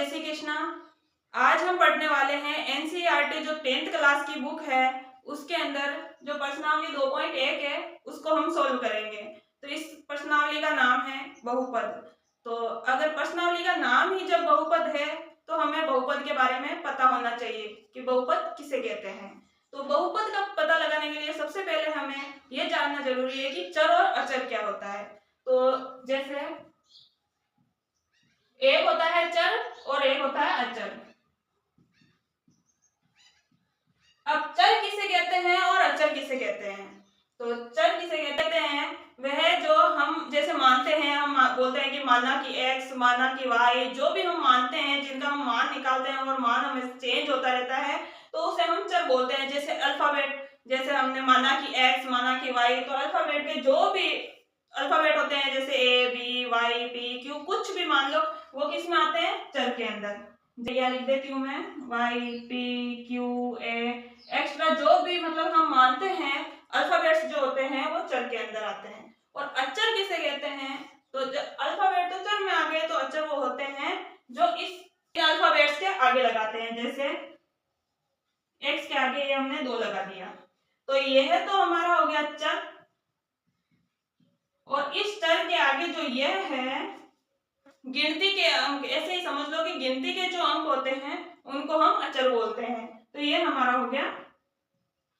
जय श्री कृष्णा। आज हम पढ़ने वाले हैं एनसीईआरटी जो 10th क्लास की बुक है उसके अंदर जो प्रश्नावली 2.1 है उसको हम सोल्व करेंगे। तो इस प्रश्नावली का नाम है बहुपद। तो अगर प्रश्नावली का नाम ही जब बहुपद है तो हमें बहुपद के बारे में पता होना चाहिए कि बहुपद किसे कहते हैं। तो बहुपद का पता लगाने के लिए सबसे पहले हमें यह जानना जरूरी है कि चर और अचर क्या होता है। तो जैसे एक होता है चर और एक होता है अचर। अब चर किसे कहते हैं और अचर किसे कहते हैं? तो चर किसे कहते हैं? वह जो हम जैसे मानते हैं, हम बोलते हैं कि माना कि x, माना कि y, जो भी हम मानते हैं जिनका हम मान निकालते हैं और मान हमें चेंज होता रहता है तो उसे हम चर बोलते हैं। जैसे अल्फाबेट, जैसे हमने माना कि x, माना कि y, तो अल्फाबेट के जो भी अल्फाबेट होते हैं जैसे a, b, y, p, q, कुछ भी मान लो वो किस में आते हैं? चर के अंदर। यह लिख देती हूँ मैं y, p, q, a, extra जो भी मतलब हम मानते हैं अल्फाबेट्स जो होते हैं वो चर के अंदर आते हैं। और अचर किसे कहते हैं? तो अल्फाबेट तो चर में आ गए तो अचर वो होते हैं जो इस अल्फाबेट्स के आगे लगाते हैं। जैसे x के आगे ये हमने 2 लगा दिया तो यह तो हमारा हो गया चर। और इस चर के आगे जो यह है गिनती के अंक, ऐसे ही समझ लो कि गिनती के जो अंक होते हैं उनको हम अचर बोलते हैं। तो ये हमारा हो गया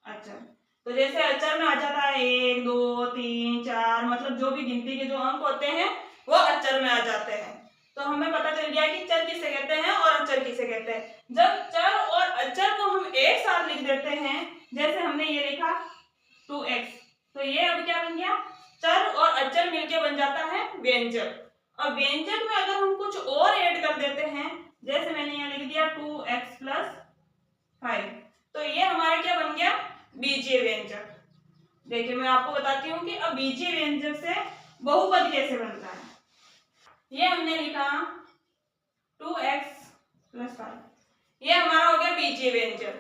अचर। तो जैसे अचर में आ जाता है 1, 2, 3, 4, मतलब जो भी गिनती के जो अंक होते हैं वो अचर में आ जाते हैं। तो हमें पता चल गया कि चर किसे कहते हैं और अचर किसे कहते हैं। जब चर और अचर को हम एक साथ लिख देते हैं, जैसे हमने ये लिखा 2x, तो ये अब क्या बन गया? चर और अचर मिलके बन जाता है व्यंजक। अब व्यंजक में अगर हम कुछ और ऐड कर देते हैं, जैसे मैंने यहाँ लिख दिया 2x + 5, तो ये हमारा क्या बन गया? बीजीय व्यंजक। देखिए मैं आपको बताती हूँ कि अब बीजीय व्यंजक से बहुपद कैसे बनता है। ये हमने लिखा 2x + 5, ये हमारा हो गया बीजीय व्यंजक।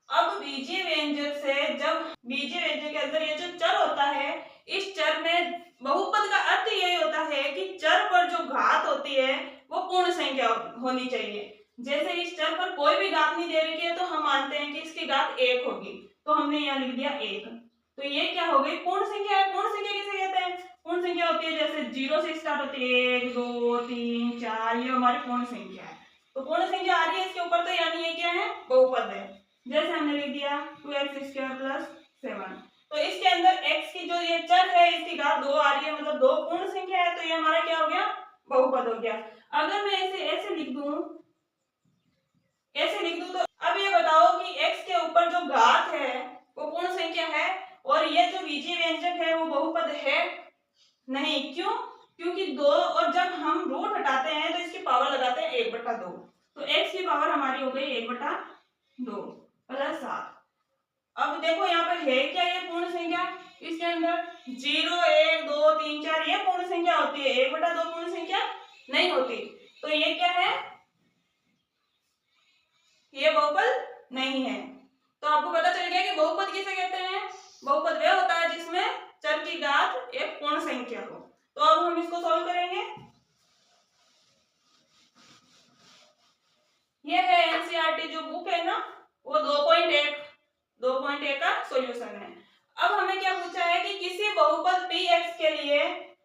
अब बीजीय व्यंजक से, जब बीजीय व्यंजक के अंदर ये जो चर होता है, इस चर में बहुपद का अर्थ यही होता है कि चर पर जो घात होती है वो पूर्ण संख्या होनी चाहिए। जैसे इस चर पर कोई भी घात नहीं दे रखी है तो हम मानते हैं कि इसकी घात 1 होगी, तो हमने यहाँ लिख दिया 1। तो ये क्या हो गई? पूर्ण संख्या है। पूर्ण संख्या किसे कहते हैं? पूर्ण संख्या होती है जैसे 0 से स्टार्ट होती है 1, 2, 3, 4, ये हमारी पूर्ण संख्या है। तो पूर्ण संख्या आ रही है इसके ऊपर, तो यानी ये क्या है? बहुपद है। जैसे हमने लिख दिया 2x² + 7, तो इसके अंदर x की जो ये चर है इसकी घात 2 आ रही है, मतलब 2 पूर्ण संख्या है, तो ये हमारा क्या हो गया? बहुपद हो गया। अगर मैं इसे ऐसे लिख दूं, तो अब ये बताओ कि x के ऊपर जो घात है वो पूर्ण संख्या है और ये जो बीजीय व्यंजक है वो बहुपद है? नहीं। क्यों? क्योंकि 2, और जब हम रूट हटाते हैं तो इसकी पावर लगाते हैं 1/2, तो x की पावर हमारी हो गई 1/2 + 7। अब देखो यहाँ पर है क्या? ये पूर्ण संख्या। इसके अंदर 0, 1, 2, 3, 4 ये पूर्ण संख्या होती है, 1/2 पूर्ण संख्या नहीं होती। तो ये क्या है? ये बहुपद नहीं है। तो आपको पता चल गया कि बहुपद किसे कहते हैं? बहुपद वह होता है जिसमें चर की घात एक पूर्ण संख्या हो। तो अब हम इसको सॉल्व करेंगे। ये है एनसीईआरटी जो बुक है ना, वो 2.1 का सॉल्यूशन है। अब हमें क्या पूछा है कि किसी बहुपद px के लिए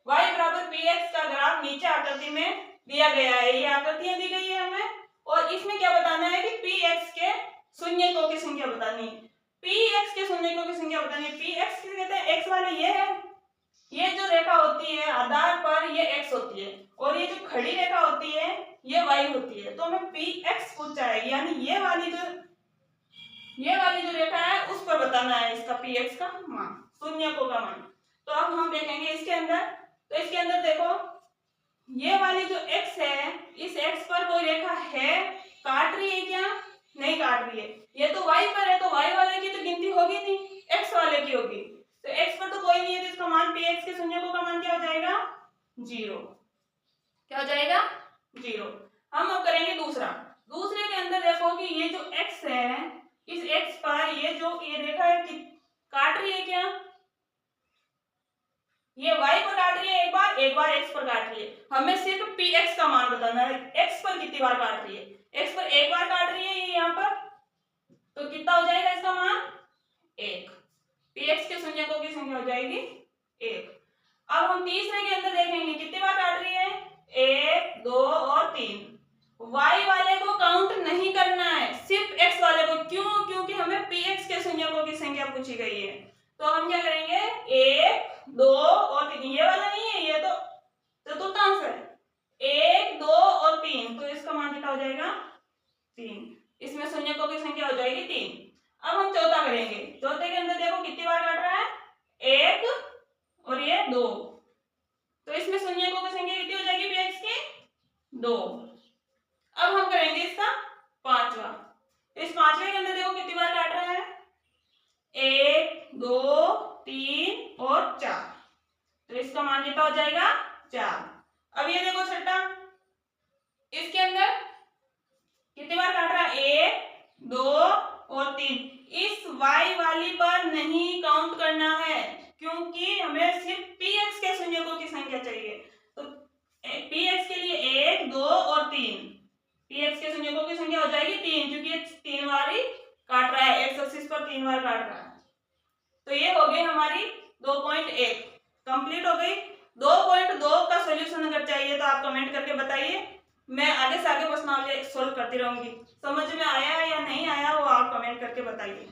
y = px का ग्राफ नीचे आकृति में दिया गया है। ये आकृतियां दी गई है हमें, और इसमें क्या बताना है कि px के शून्यकों की संख्या बतानी है। px के शून्यकों की संख्या बतानी है। px किसे कहते हैं? x वाले ये है, ये जो रेखा होती है आधार पर ये x होती है, और ये जो खड़ी रेखा होती है ये y होती है। तो हमें px पूछा है, यानी ये वाली जो रेखा है उस पर बताना है इसका px का मान, शून्यकों का मान। तो अब हम देखेंगे इसके अंदर, तो इसके अंदर देखो ये वाली जो x है, इस x पर कोई रेखा है, काट रही है क्या? नहीं काट रही है। ये तो y पर है, तो y वाले की तो गिनती होगी नहीं, x वाले की होगी। तो x पर तो कोई नहीं है, तो इसका मान px के शून्यकों का मान क्या हो जाएगा? 0। क्या हो जाएगा? 0। हम अब करेंगे दूसरे के अंदर देखो कि ये जो x है, इस x पर ये जो ये रेखा है काट रही है क्या? ये y पर काट रही है एक बार x पर काट रही है। हमें सिर्फ px का मान बताना है। x पर पर कितनी बार काट रही है, x पर एक बार काट रही है ये यहाँ पर, तो कितना हो जाएगा इसका मान 1। px के शून्यकों की संख्या हो जाएगी 1। अब हम तीसरे के अंदर देखेंगे कितनी बार काट रही है, 1 2 और 3। y वाले को काउंट नहीं करना है, सिर्फ x वाले को। क्यों? क्योंकि हमें px के शून्यकों की संख्या पूछी गई है। तो हम क्या करेंगे, 1 2 और 3, ये वाला नहीं है, ये तो चतुर्थांश है, 1 2 और 3, तो इसका मान कितना हो जाएगा 3। इसमें शून्यकों की संख्या हो जाएगी 3। अब हम चौथा करेंगे। चौथे के अंदर देखो कितनी बार काट रहा है, 1 और ये 2, तो इसमें शून्यकों की संख्या कितनी हो जाएगी px की 2। अब हम करेंगे इसका पांचवा। इस पांचवे के अंदर देखो कितनी बार काट रहा है, 1 2 3 और 4, तो इसका मान कितना हो जाएगा 4। अब ये देखो छठा, इसके अंदर कितनी बार काट रहा है, 1 2 और 3। इस y वाली पर नहीं काउंट करना है, क्योंकि हमें सिर्फ px के शून्यकों की संख्या चाहिए। तो px के लिए 1 2 और 3, px के शून्यकों की संख्या हो जाएगी 3, क्योंकि ये 3 बार ही काट रहा है, x एक्सिस पर 3 बार काट रहा है। तो ये हो गई हमारी 2.1 कंप्लीट हो गई। 2.2 का सॉल्यूशन अगर चाहिए तो आप कमेंट करके बताइए, मैं आगे से आगे प्रश्नावली सोल्व करती रहूंगी। समझ में आया या नहीं आया वो आप कमेंट करके बताइए।